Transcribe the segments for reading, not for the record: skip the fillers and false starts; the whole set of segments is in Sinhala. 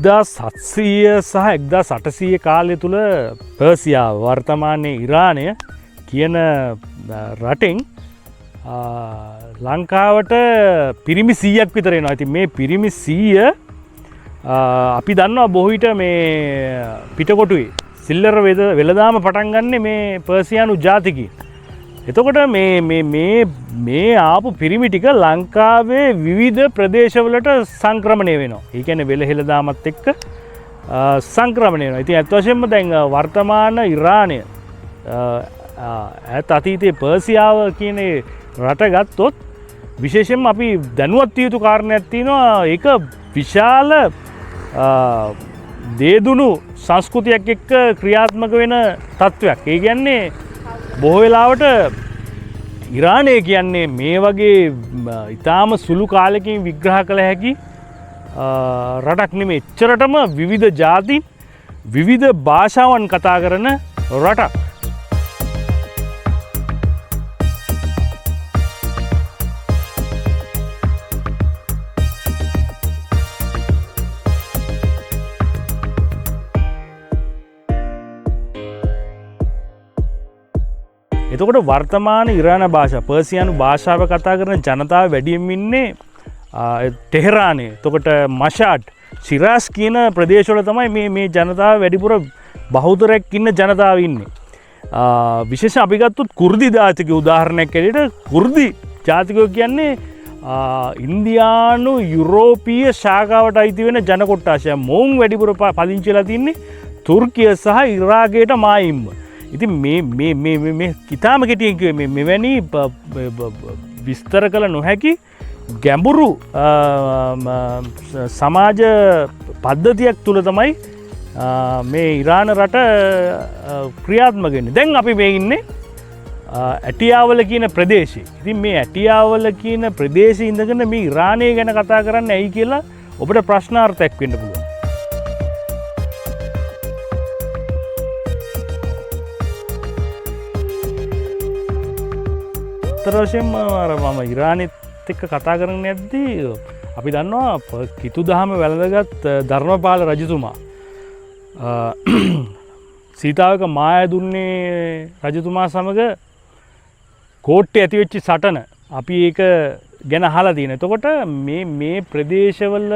1700 සහ 1800 කාලය තුළ පර්සියාව වර්තමානයේ ඉරානය කියන රටෙන් ලංකාවට පිරිමි 100ක් විතර එනවා. ඉතින් මේ පිරිමි 100 අපි දන්නවා බොහෝ විට මේ පිටකොටුවේ සිල්ලර වෙළඳාම පටන් ගන්න මේ පර්සියානු ජාතිකයන්. එතකොට මේ ආපු පිරිමි ටික ලංකාවේ විවිධ ප්‍රදේශවලට සංක්‍රමණය වෙනවා. ඒ කියන්නේ වෙළහෙළදාමත් එක්ක සංක්‍රමණය වෙනවා. ඉතින් අත් වශයෙන්ම දැන් වර්තමාන ඉරානය අතීතයේ පර්සියාව කියන රට ගත්තොත් විශේෂයෙන්ම අපි දැනුවත් විය යුතු කාරණයක් තියෙනවා. ඒක විශාල දේදුණු සංස්කෘතියක් එක්ක ක්‍රියාත්මක වෙන තත්ත්වයක්. ඒ කියන්නේ බොහෝ වෙලාවට ඉරානය කියන්නේ මේ වගේ ඉතාම සුළු කාලෙකින් විග්‍රහ කළ හැකි රටක් නෙමෙයි. එච්චරටම විවිධ ජාති විවිධ භාෂාවන් කතා කරන රටක්. එතකොට වර්තමාන ඉරාන භාෂා පර්සියානු භාෂාව කතා කරන ජනතාව වැඩියෙන් ඉන්නේ ටෙහෙරානයේ. එතකොට මෂාඩ් සිරාස් කියන ප්‍රදේශවල තමයි මේ ජනතාව වැඩිපුර බහුතරයක් ඉන්න ජනතාව ඉන්නේ. විශේෂයෙන් අපි ගත්තොත් කුර්දි ජාතික උදාහරණයක් ඇරෙට කුර්දි ජාතිකයෝ කියන්නේ ඉන්දියානු යුරෝපීය ශාඛාවට අයිති වෙන ජන කොට්ටාශයක්. මොවුන් වැඩිපුර පදිංචි වෙලා තින්නේ තුර්කිය සහ ඉරාකයට මායිම්ම. ඉතින් මේ ඉතාම කෙටියෙන් කිව්වේ මෙවැනි විස්තර කළ නොහැකි ගැඹුරු සමාජ පද්ධතියක් තුළ තමයි මේ ඉරාන රට ක්‍රියාත්මක වෙන්නේ. දැන් අපි මේ ඉන්නේ ඇටියාවල කියන ප්‍රදේශයේ. ඉතින් මේ ඇටියාවල කියන ප්‍රදේශයේ ඉඳගෙන මේ ඉරානය ගැන කතා කරන්න ඇයි කියලා ඔබට ප්‍රශ්නාර්ථයක් වෙන්න පුළුවන්. වශයෙන්ම මම ඉරානෙත් එක්ක කතා කරන්න යද්දී අපි දන්නවා කිතු දහම වැළඳගත් ධර්මපාල රජතුමා සීතාවක මායාදුන්නේ රජතුමා සමග කෝට්ටේ ඇතිවෙච්ච සටන අපි ඒක ගැන අහලා තියෙනවා. එතකොට මේ ප්‍රදේශවල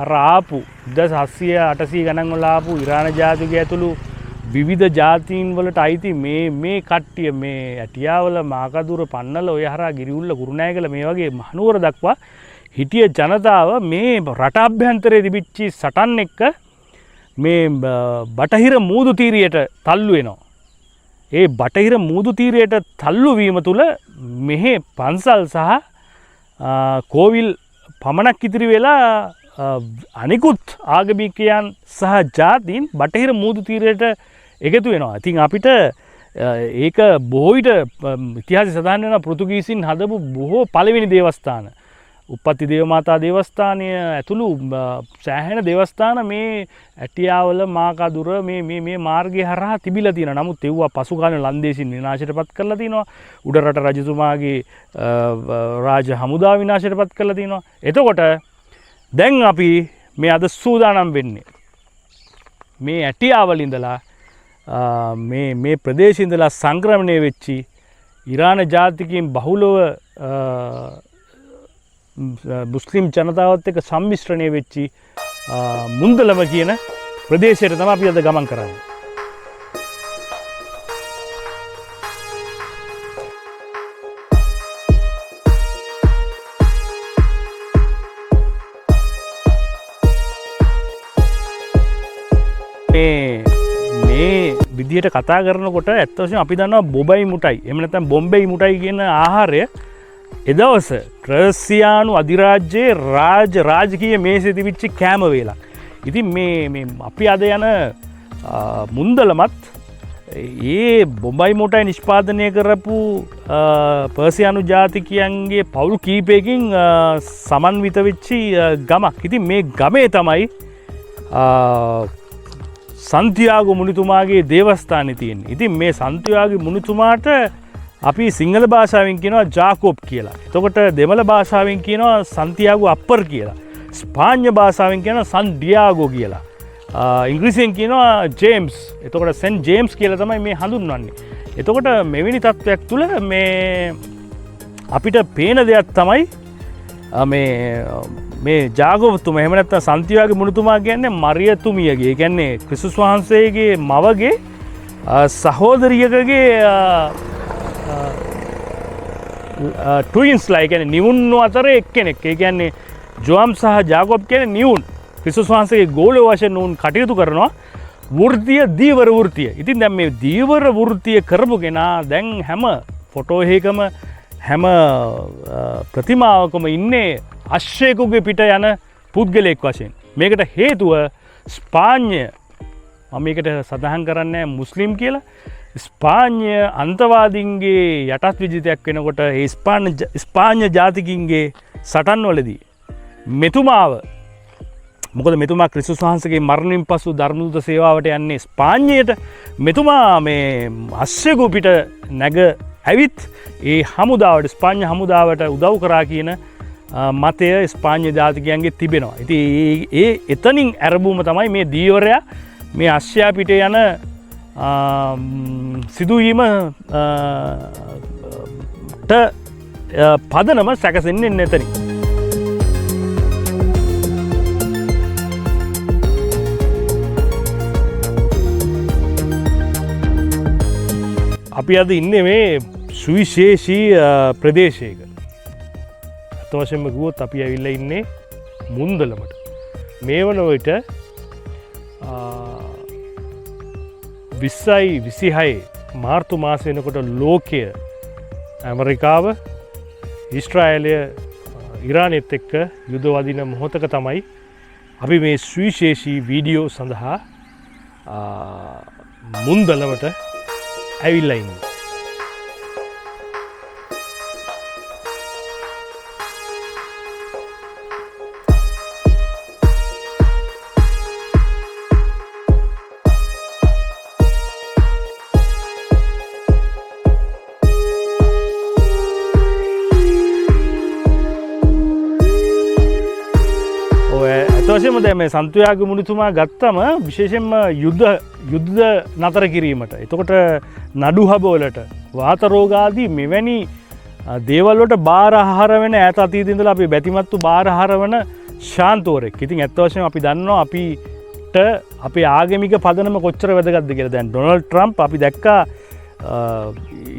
අර ආපු 1700 800 ගණන් වල ආපු ඉරාන ජාතිකය ඇතුළු විවිධ ජාතීන් වලට අයිති මේ කට්ටිය මේ ඇටියාවල මාකදුර පන්නල ඔය හරහා ගිරිඋල්ල කුරුණෑගල මේ වගේ මහනුවර දක්වා හිටිය ජනතාව මේ රට අභ්‍යන්තරයේ තිබිච්ච සටන් එක්ක මේ බටහිර මූදු තීරයට තල්ලු වෙනවා. ඒ බටහිර මූදු තීරයට තල්ලු වීම තුළ මෙහි පන්සල් සහ කෝවිල් පමණක් ඉතිරි වෙලා අනිකුත් ආගමිකයන් සහ ජාතීන් බටහිර මූදු තීරයට එකතු වෙනවා. ඉතින් අපිට ඒක බොහෝ විට ඉතිහාසයේ සඳහන් වෙන පෘතුගීසින් හදපු බොහෝ පළවෙනි දේවස්ථාන උප්පත්ති දේවමාතා දේවස්ථානය ඇතුළු සෑහෙන දේවස්ථාන මේ ඇටියාවල මාකදුර මේ මාර්ගය හරහා තිබිලා තියෙනවා. නමුත් ඒවා පසු කාලේ ලන්දේසින් විනාශයටපත් කරලා තිනවා. උඩරට රජතුමාගේ රාජ හමුදාව විනාශයටපත් කරලා තිනවා. එතකොට දැන් අපි මේ අද සූදානම් වෙන්නේ මේ ඇටියාවල ඉඳලා මේ ප්‍රදේශයේ ඉඳලා සංක්‍රමණය වෙච්චි ඉරාන ජාතිකයන් බහුලව මුස්ලිම් ජනතාවත් එක්ක සම්මිශ්‍රණය වෙච්චි මුන්දලම කියන ප්‍රදේශයට තමයි අපි අද ගමන් කරන්නේ. මේ විදිහට කතා කරනකොට ඇත්ත වශයෙන්ම අපි දන්නවා බොබයි මුටයි එහෙම නැත්නම් බොම්බෙයි මුටයි කියන ආහාරය එදවස ක්‍රස්සියානු අධිරාජ්‍යයේ රාජකීය මේසේ තිබිච්ච කෑම වේලක්. ඉතින් මේ අපි අද යන මුන්දලමත් ඒ බොම්බයි මුටයි නිෂ්පාදනය කරපු පර්සියානු ජාතිකයන්ගේ පවුල් කීපයකින් සමන්විත වෙච්චි ගමක්. ඉතින් මේ ගමේ තමයි සන්තියාගෝ මුනිතුමාගේ දේවස්ථානය තියෙන්නේ. ඉතින් මේ සන්තියාගෝ මුනිතුමාට අපි සිංහල භාෂාවෙන් කියනවා ජාකෝබ් කියලා. එතකොට දෙමළ භාෂාවෙන් කියනවා සන්තියාගෝ අප්පර් කියලා. ස්පාඤ්ඤ භාෂාවෙන් කියන සන් ඩියාගෝ කියලා. ඉංග්‍රීසියෙන් කියනවා ජේම්ස්. එතකොට සෙන්ට් ජේම්ස් කියලා තමයි මේ හඳුන්වන්නේ. එතකොට මෙවැනි තත්ත්වයක් තුළ මේ අපිට පේන දෙයක් තමයි මේ ජාගෝවතුම එහෙම නැත්නම් සන්තියාගේ මුණුතුමා කියන්නේ මරියතුමියගේ. ඒ කියන්නේ ක්‍රිස්තුස් වහන්සේගේ මවගේ සහෝදරියකගේ ට්වින්ස්ලා. ඒ කියන්නේ නිවුන් අතර එක්කෙනෙක්. ඒ කියන්නේ ජෝම් සහ ජාකෝබ් කියන්නේ නිවුන්. ක්‍රිස්තුස් වහන්සේගේ ගෝලය වශයෙන් උන් කටයුතු කරනවා. වෘත්තීය දීවර වෘත්තීය. ඉතින් දැන් මේ දීවර වෘත්තීය කරපු කෙනා දැන් හැම ෆොටෝ එකකම හැම ප්‍රතිමාවකම ඉන්නේ අශ්වයෙකුගේ පිට යන පුද්ගලයෙක් වශයෙන්. මේකට හේතුව ස්පාඤ්ඤ, මම මේකට සඳහන් කරන්නේ මුස්ලිම් කියලා. ස්පාඤ්ඤ අන්තවාදීන්ගේ යටත් විජිතයක් වෙනකොට ඒ ස්පාඤ්ඤ ජාතිකින්ගේ සටන්වලදී මෙතුමාව, මොකද මෙතුමා ක්‍රිස්තුස් වහන්සේගේ මරණින් පසු ධර්මදූත සේවාවට යන්නේ ස්පාඤ්ඤයට. මෙතුමා මේ අශ්වයෙකු පිට නැග ඇවිත් ඒ හමුදාවට, ස්පාඤ්ඤ හමුදාවට උදව් කරා කියන මතය ස්පාඤ්ඤ ජාතිකයන්ගේ තිබෙනවා. ඉතින් ඒ එතනින් ඇරඹුම තමයි මේ දීවරයා මේ අශ්වයා පිට යන සිදුවීම පදනම සැකසෙන්නේ එතනින්. අපි අද ඉන්නේ මේ සුවිශේෂී ප්‍රදේශයක. අත වශයෙන්ම ගියොත් අපි ඇවිල්ලා ඉන්නේ මුන්දලමට. මේ වන විට 2026 මාර්තු මාස වෙනකොට ලෝකය, ඇමරිකාව, ඊශ්‍රායලය, ඉරානෙත් එක්ක යුද වදින මොහොතක තමයි අපි මේ සුවිශේෂී වීඩියෝ සඳහා මුන්දලමට ඇවිල්ලා ඉන්නේ. ඇතවශයෙන්ම දැන් මේ සන්තුයාගේ මුනිතුමා ගත්තම විශේෂයෙන්ම යුද්ධ නතර කිරීමට, එතකොට නඩු හබවලට, වාත රෝග ආදී මෙවැනි දේවල් වලට බාර ආහාර වෙන ඈත අතීතයේ ඉඳලා අපි බැතිමත්තු බාර ආහාර වෙන ශාන්තවරෙක්. ඉතින් ඇත්ත වශයෙන්ම අපි දන්නවා අපිට අපේ ආගමික පදනම කොච්චර වැදගත්ද කියලා. දැන් ඩොනල්ඩ් ට්‍රම්ප් අපි දැක්කා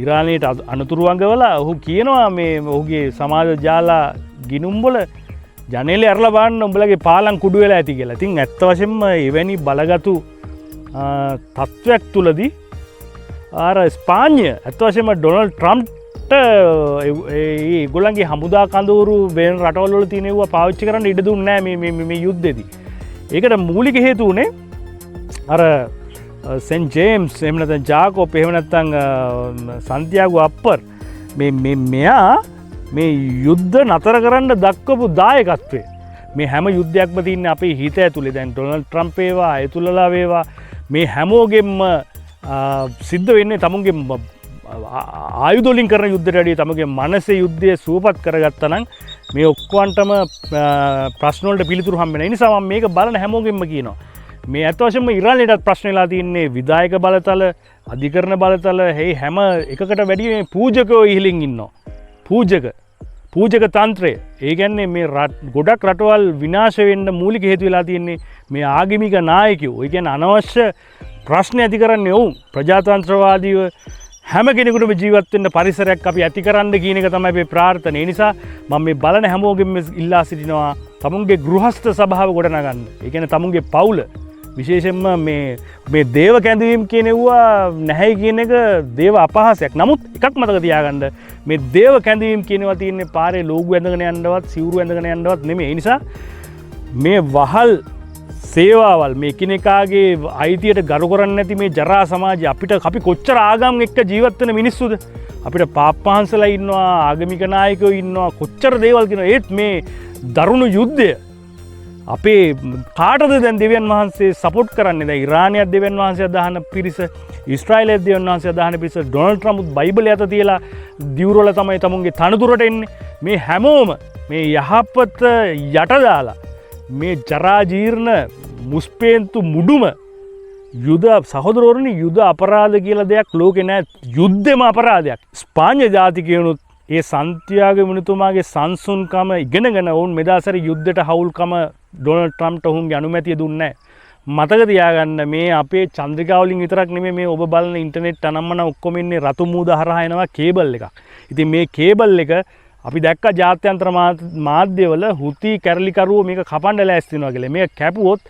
ඉරානයට අනතුරු අඟවලා ඔහු කියනවා මේ ඔහුගේ සමාජ ජාල ගිණුම්වල ජනේලේ ඇරලා බලන්න උඹලගේ පාලම් කුඩු වෙලා ඇති කියලා. ඉතින් ඇත්ත වශයෙන්ම එවැනි බලගතු තත්ත්වයක් තුලදී අර ස්පාඤ්ඤ ඇත්ත වශයෙන්ම ඩොනල්ඩ් ට්‍රම්ප්ට ඒගොල්ලන්ගේ හමුදා කඳවුරු වෙන රටවල් වල තියෙනවා පාවිච්චි කරන්න ඉඩ දුන්නේ නැහැ මේ යුද්ධෙදී. ඒකට මූලික හේතුව උනේ අර සෙන්ට් ජේම්ස්, එහෙම නැත්නම් ජාකෝබ්, එහෙම නැත්නම් සන්තියාගෝ අප්පර් මෙයා මේ යුද්ධ නතර කරන්න දක්වපු දායකත්වය. මේ හැම යුද්ධයක්ම තියන්නේ අපේ හිත ඇතුලේ. දැන් ඩොනල්ඩ් ට්‍රම්ප් වේවා, අයතුල්ලා වේවා, මේ හැමෝගෙම සිද්ධ වෙන්නේ තමුන්ගේ ආයුධ වලින් කරන යුද්ධයට වැඩිය තමුන්ගේ මනසේ යුද්ධය සුවපත් කරගත්තා නම් මේ ඔක්කොන්ටම ප්‍රශ්න වලට පිළිතුරු හම්බ වෙනවා. ඒ නිසා මම මේක බලන හැමෝගෙම කියනවා. මේ අත් වශයෙන්ම ඉරානයටත් ප්‍රශ්න වෙලා තින්නේ විධායක බලතල, අධිකරණ බලතල, හැම එකකට වැඩිය මේ පූජකයෝ ඉහළින් ඉන්නවා. පූජක තන්ත්‍රය. ඒ කියන්නේ මේ ගොඩක් රටවල් විනාශ වෙන්න මූලික හේතු වෙලා තියෙන්නේ මේ ආගමික නායකයෝ. ඒ කියන්නේ අනවශ්‍ය ප්‍රශ්න ඇති කරන්නේ ඔවුන්. ප්‍රජාතන්ත්‍රවාදීව හැම කෙනෙකුටම ජීවත් වෙන්න පරිසරයක් අපි ඇති කරන්න කියන එක තමයි අපේ ප්‍රාර්ථනාව. ඒ නිසා මම මේ බලන හැමෝගෙම ඉල්ලා සිටිනවා තමුන්ගේ ගෘහස්ත සභාව ගොඩනගන්න. ඒ කියන්නේ තමුන්ගේ පවුල විශේෂයෙන්ම මේ දේව කැඳවීම් කියනෙව්වා නැහැ කියන එක දේව අපහාසයක්. නමුත් එකක් මතක තියාගන්න, මේ දේව කැඳවීම් කියනවා තියෙන්නේ පාරේ ලෝගු ඇඳගෙන යන්නවත්, සිවුරු ඇඳගෙන යන්නවත් නෙමෙයි. ඒ නිසා මේ වහල් සේවාවල්, මේ එකිනෙකාගේ අයිතියට ගරු කරන්නේ නැති මේ ජරා සමාජය අපි කොච්චර ආගම් එක්ක ජීවත් වෙන මිනිස්සුද? අපිට පාප්පහන්සලා ඉන්නවා, ආගමික නායකයෝ ඉන්නවා, කොච්චර දේවල් කියනවා. ඒත් මේ දරුණු යුද්ධය අපේ කාටද දැන් දෙවියන් වහන්සේ සපෝට් කරන්නේ? දැන් ඉරානයත් දෙවියන් වහන්සේ අදහන පිරිස, ඊශ්‍රායලයත් දෙවියන් වහන්සේ අදහන පිරිස, ඩොනල්ඩ් ට්‍රම්ප් බයිබලය අත තියලා දිවුරවල තමයි තමුන්ගේ තනතුරට එන්නේ. මේ හැමෝම මේ යහපත යට දාලා මේ ජරාජීර්ණ මුස්පේන්තු මුඩුම යුද සහෝදරවරුනි යුද අපරාධ කියලා දෙයක් ලෝකේ නැහැ. යුද්ධෙම අපරාධයක්. ස්පාඤ්ඤ ජාතිකයනුත් ඒ සන්තියාගෝ මිනිතුමාගේ සංසුන්කම ඉගෙනගෙන වුන් මෙදාසර යුද්ධයට හවුල්කම ඩොනල්ඩ් ට්‍රම්ප්ට ඔහුන්ගේ අනුමැතිය දුන්නේ නැහැ. මතක තියාගන්න මේ අපේ චන්ද්‍රිකා වලින් විතරක් නෙමෙයි මේ ඔබ බලන ඉන්ටර්නෙට් අනම්මන ඔක්කොම ඉන්නේ රතු මූද හරහා එනවා කේබල් එකක්. ඉතින් මේ කේබල් එක අපි දැක්ක ජාත්‍යන්තර මාධ්‍යවල හුති කැරලිකරුවෝ මේක කපන්න ලෑස්ති වෙනවා කියලා. මේක කැපුවොත්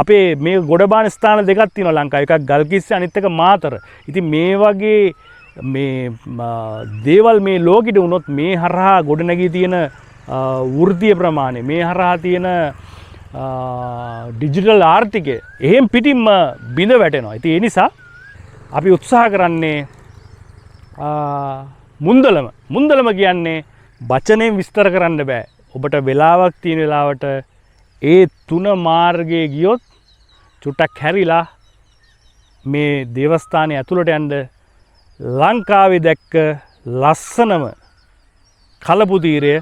අපේ මේ ගොඩබාන ස්ථාන දෙකක් තියෙනවා ලංකාවේ. එකක් ගල්කිස්ස අනිත් එක මාතර. ඉතින් මේ වගේ මේ දේවල් මේ ලෝකෙට වුණොත් මේ හරහා ගොඩනැගී තියෙන වෘත්තීය ප්‍රමාණය මේ හරහා තියෙන ඩිජිටල් ආර්ථිකය එහෙම් පිටින්ම බිඳ වැටෙනවා. ඉතින් ඒ නිසා අපි උත්සාහ කරන්නේ මුන්දලම කියන්නේ වචනයෙන් විස්තර කරන්න බෑ. ඔබට වෙලාවක් තියෙන වෙලාවට ඒ 3 මාර්ගයේ ගියොත් චුට්ටක් හැරිලා මේ දේවස්ථානයේ ඇතුළට යන්න ලංකාවේ දැක්ක ලස්සනම කලපු තීරය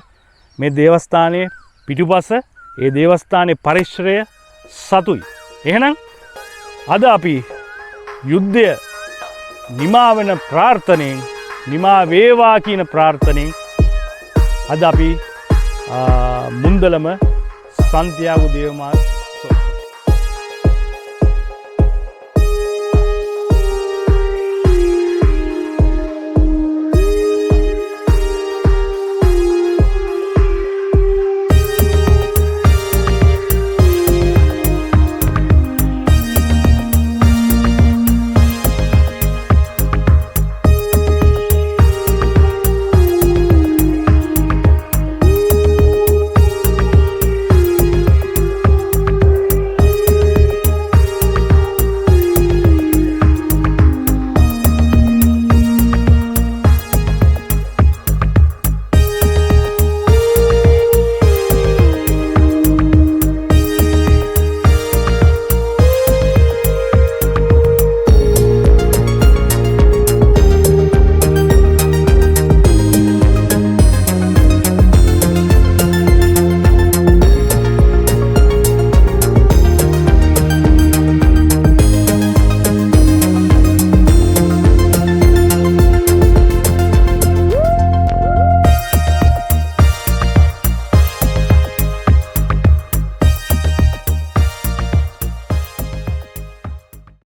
මේ දේවස්ථානයේ පිටුපස ඒ දේවස්ථානයේ පරිශ්‍රය සතුයි. එහෙනම් අද අපි යුද්ධය නිමා වෙන ප්‍රාර්ථනෙන් නිමා වේවා කියන ප්‍රාර්ථනෙන් අද අපි මුන්දලම සන්තියාගෝ දේව මාර්ග